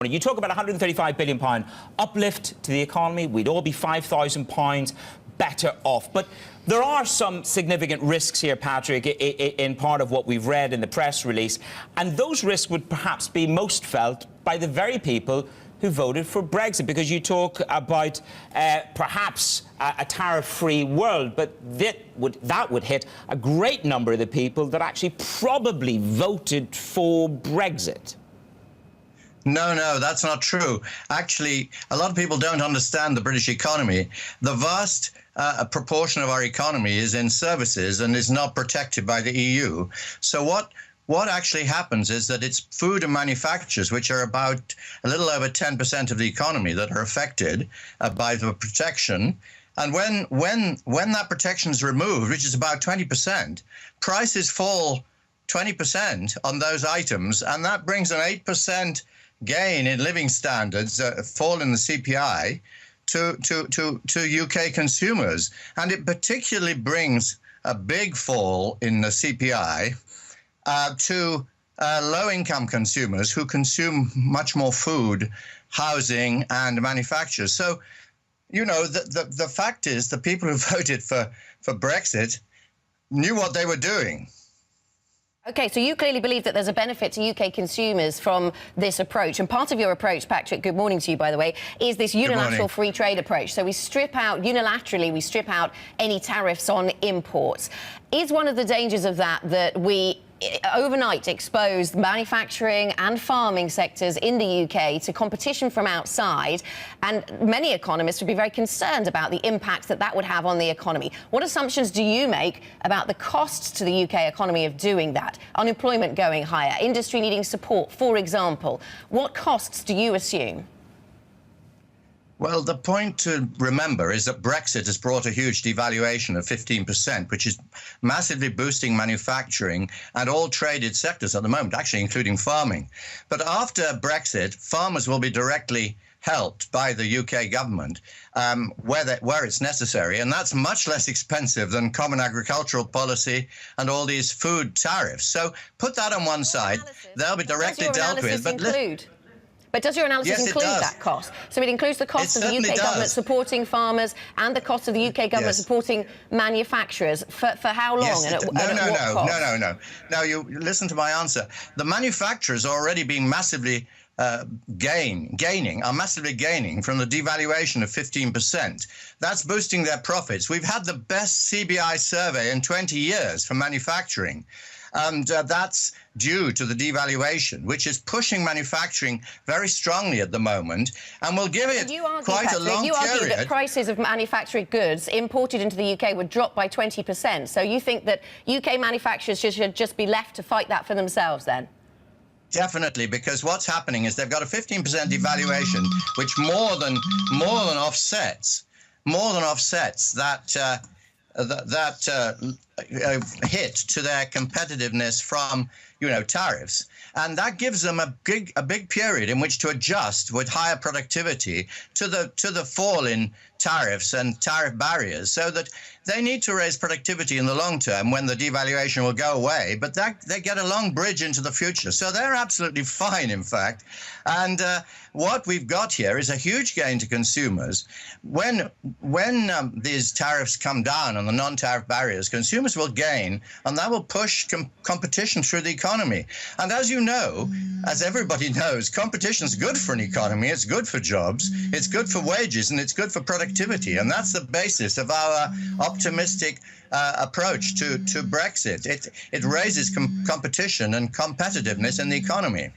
You talk about £135 billion uplift to the economy. We'd all be £5,000 better off. But there are some significant risks here, Patrick, in part of what we've read in the press release. And those risks would perhaps be most felt by the very people who voted for Brexit, because you talk about perhaps a tariff-free world, but that would hit a great number of the people that actually probably voted for Brexit. No, that's not true. Actually, a lot of people don't understand the British economy. The vast proportion of our economy is in services and is not protected by the EU. So what actually happens is that it's food and manufacturers, which are about a little over 10% of the economy, that are affected by the protection. And when that protection is removed, which is about 20%, prices fall 20% on those items, and that brings an 8% gain in living standards, fall in the CPI, to UK consumers. And it particularly brings a big fall in the CPI to low-income consumers who consume much more food, housing, and manufacturers. So, you know, the fact is the people who voted for Brexit knew what they were doing. OK, so you clearly believe that there's a benefit to UK consumers from this approach. And part of your approach, Patrick, good morning to you, by the way, is this unilateral free trade approach. So we strip out, unilaterally, we strip out any tariffs on imports. Is one of the dangers of that we overnight exposed manufacturing and farming sectors in the UK to competition from outside, and many economists would be very concerned about the impact that would have on the economy? What assumptions do you make about the costs to the UK economy of doing that? Unemployment going higher, industry needing support, for example. What costs do you assume? Well, the point to remember is that Brexit has brought a huge devaluation of 15%, which is massively boosting manufacturing and all traded sectors at the moment, actually including farming. But after Brexit, farmers will be directly helped by the UK government where it's necessary, and that's much less expensive than common agricultural policy and all these food tariffs. So put that on one side, they'll be directly dealt with. But does your analysis include that cost? So it includes the cost of the UK government supporting farmers and the cost of the UK government supporting manufacturers. For how long? Yes, No, you listen to my answer. The manufacturers are already being massively gaining from the devaluation of 15%. That's boosting their profits. We've had the best CBI survey in 20 years for manufacturing. And that's due to the devaluation, which is pushing manufacturing very strongly at the moment, and will give it quite a long period. You argue that prices of manufactured goods imported into the UK would drop by 20%. So you think that UK manufacturers should just be left to fight that for themselves then? Definitely, because what's happening is they've got a 15% devaluation, which more than offsets that hit to their competitiveness from, you know, tariffs. And that gives them a big period in which to adjust with higher productivity to the fall in tariffs and tariff barriers, so that they need to raise productivity in the long term when the devaluation will go away, but they get a long bridge into the future. So they're absolutely fine, in fact. And what we've got here is a huge gain to consumers. When these tariffs come down on the non-tariff barriers, consumers will gain, and that will push competition through the economy. And as you know, as everybody knows, competition is good for an economy. It's good for jobs, it's good for wages, and it's good for productivity. And that's the basis of our optimistic approach to Brexit. It raises competition and competitiveness in the economy.